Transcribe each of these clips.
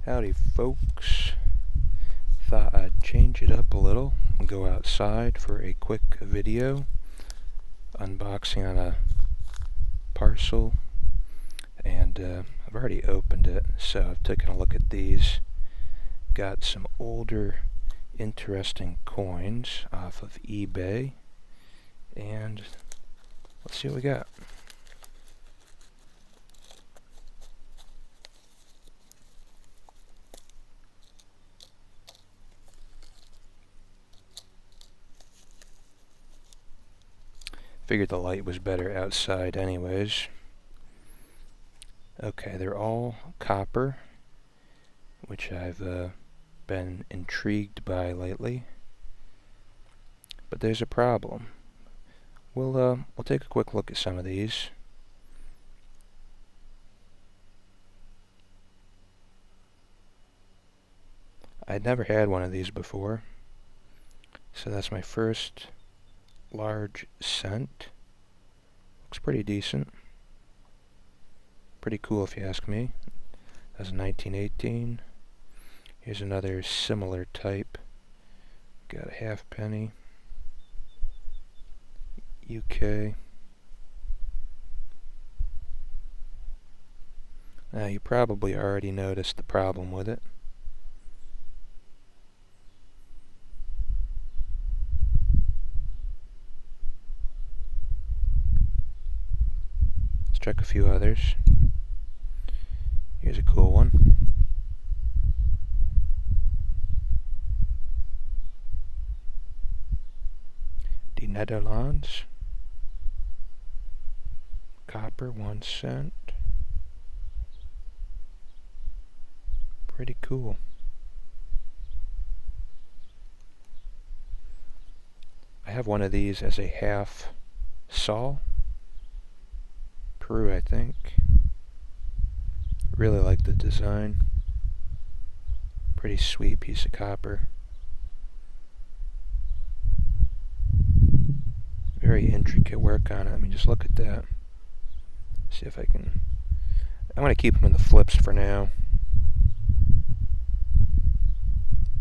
Howdy folks, thought I'd change it up a little and go outside for a quick video unboxing on a parcel, and I've already opened it, so I've taken a look at these. Got some older interesting coins off of eBay, and let's see what we got. Figured the light was better outside anyways. Okay, they're all copper, which I've been intrigued by lately. But there's a problem. We'll take a quick look at some of these. I'd never had one of these before, so that's my first large cent. Looks pretty decent. Pretty cool if you ask me. That's 1918. Here's another similar type. Got a halfpenny. UK. Now you probably already noticed the problem with it. Let's check a few others. Here's a cool one. The Netherlands. Copper, 1 cent. Pretty cool. I have one of these as a half sol. Peru, I think. Really like the design. Pretty sweet piece of copper. Very intricate work on it. I mean, just look at that. See if I can... I'm going to keep them in the flips for now.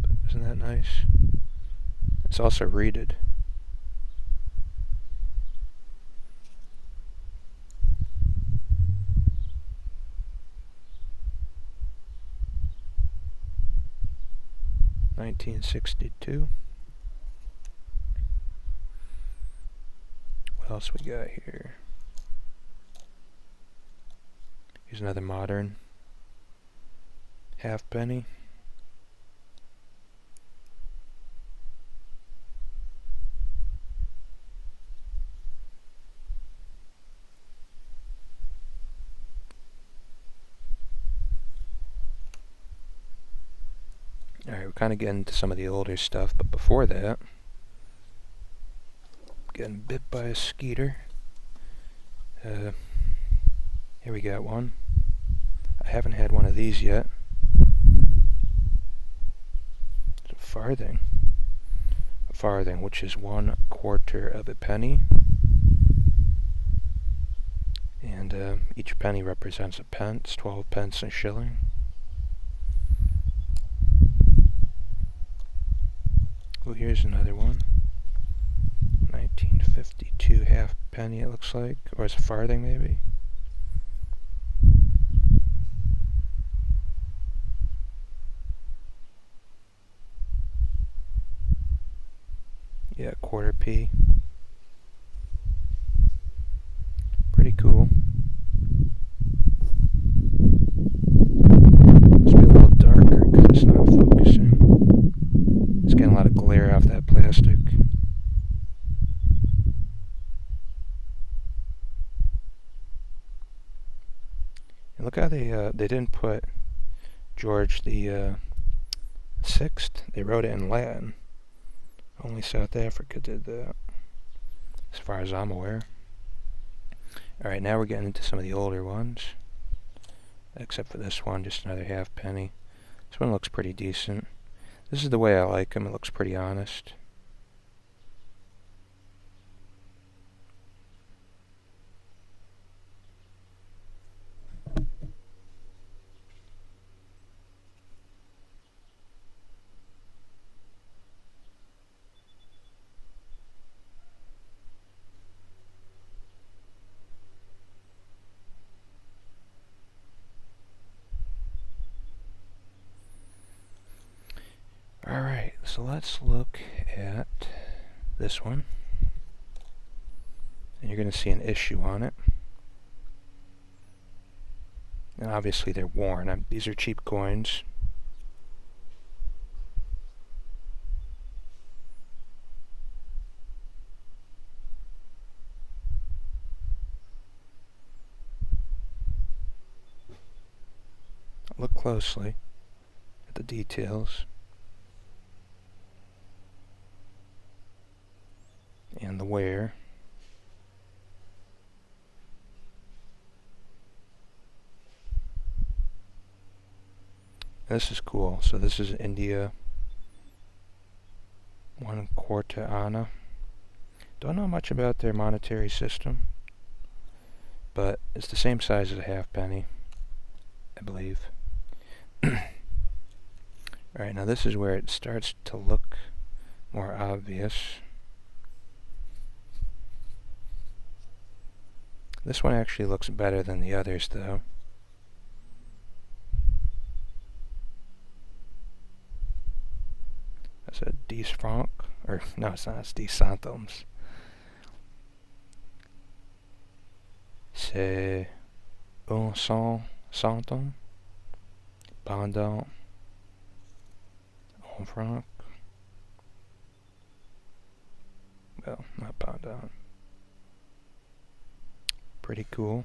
But isn't that nice? It's also reeded. $1962. What else we got here? Here's another modern halfpenny. Alright, we're kind of getting into some of the older stuff, but before that, getting bit by a skeeter. Here we got one. I haven't had one of these yet. It's a farthing. A farthing, which is 1/4 of a penny. And each penny represents a pence, 12 pence a shilling. Oh, here's another one. 1952 halfpenny, it looks like. Or it's a farthing, maybe. Yeah, 1/4 p. Pretty cool. Must be a little darker because it's not focusing. It's getting a lot of glare off that plastic. And look how they didn't put George the Sixth. They wrote it in Latin. Only South Africa did that, as far as I'm aware. Alright, now we're getting into some of the older ones. Except for this one, just another halfpenny. This one looks pretty decent. This is the way I like them. It looks pretty honest. So let's look at this one. And you're going to see an issue on it. And obviously they're worn. These are cheap coins. Look closely at the details. And the wear. This is cool. So this is India 1 quarta Anna. Don't know much about their monetary system, but it's the same size as a halfpenny, I believe. Alright, now this is where it starts to look more obvious. This one actually looks better than the others, though. That's a 10 francs, or no, it's not, it's 10 centimes. C'est 1 centime pendant 1 franc. Well, not pendant. Pretty cool.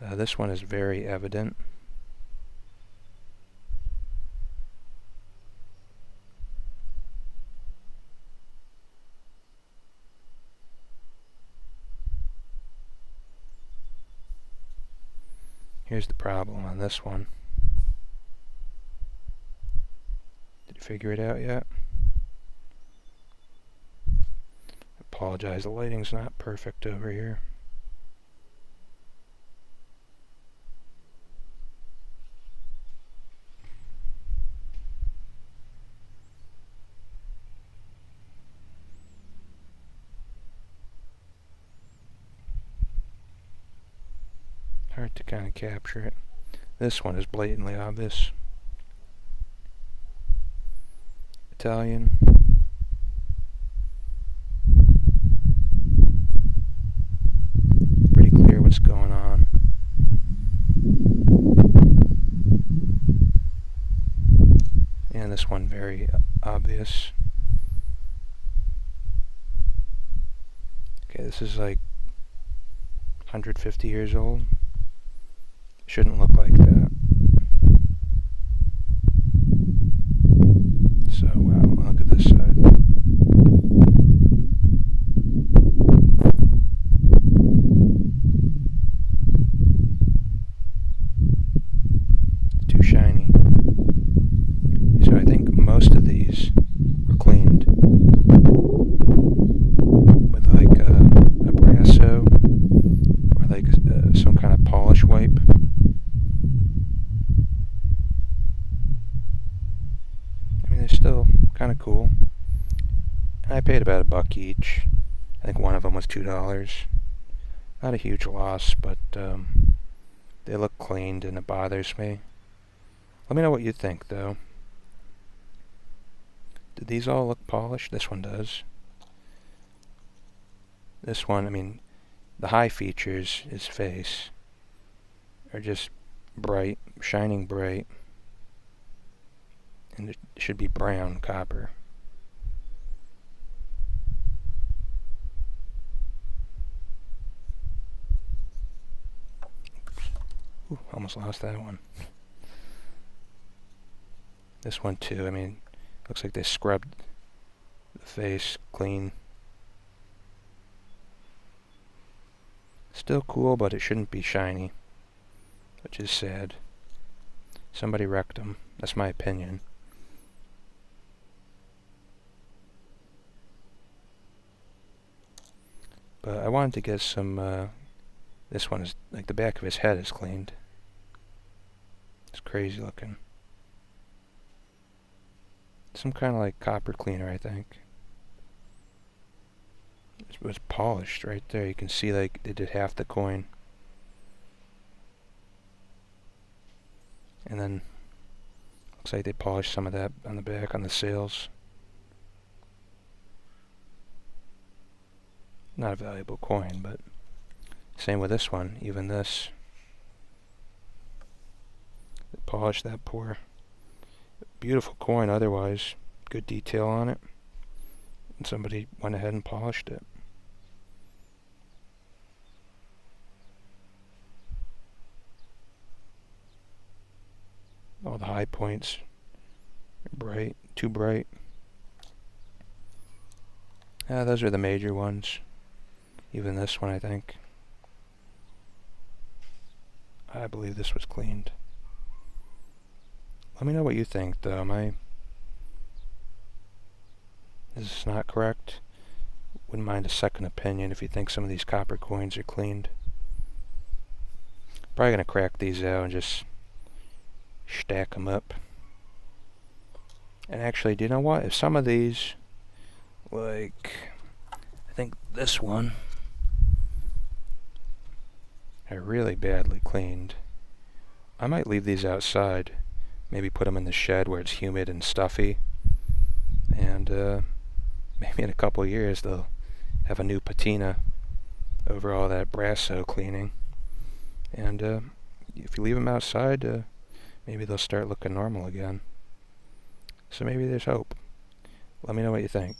This one is very evident. Here's the problem on this one. Did you figure it out yet? Apologize, the lighting's not perfect over here. Hard to kind of capture it. This one is blatantly obvious. Italian. Pretty clear what's going on. And this one very obvious. Okay, this is like 150 years old. Shouldn't look like that. So, wow, look at this side. Too shiny. So I think most of these were cleaned with like a Brasso or like some kind of polish wipe. They're still kind of cool. And I paid about $1 each. I think one of them was $2. Not a huge loss, but they look cleaned and it bothers me. Let me know what you think, though. Did these all look polished? This one does. This one, I mean, the high features, his face, are just bright, shining bright. And it should be brown copper. Ooh, almost lost that one. This one too, I mean, looks like they scrubbed the face clean. Still cool, but it shouldn't be shiny, which is sad. Somebody wrecked them. That's my opinion. But I wanted to get some, this one is, like the back of his head is cleaned. It's crazy looking. Some kind of like copper cleaner, I think. It was polished right there. You can see like they did half the coin. And then Looks like they polished some of that on the back on the sails. Not a valuable coin, but same with this one. Even this, they polished that pour. Beautiful coin otherwise. Good detail on it. And somebody went ahead and polished it. All the high points are bright, too bright. Those are the major ones. Even this one, I think. I believe this was cleaned. Let me know what you think, though. Is this not correct? Wouldn't mind a second opinion if you think some of these copper coins are cleaned. Probably gonna crack these out and just stack them up. And actually, do you know what? If some of these, like, I think this one, are really badly cleaned, I might leave these outside. Maybe put them in the shed where it's humid and stuffy. And maybe in a couple of years they'll have a new patina over all that Brasso cleaning. And if you leave them outside, maybe they'll start looking normal again. So maybe there's hope. Let me know what you think.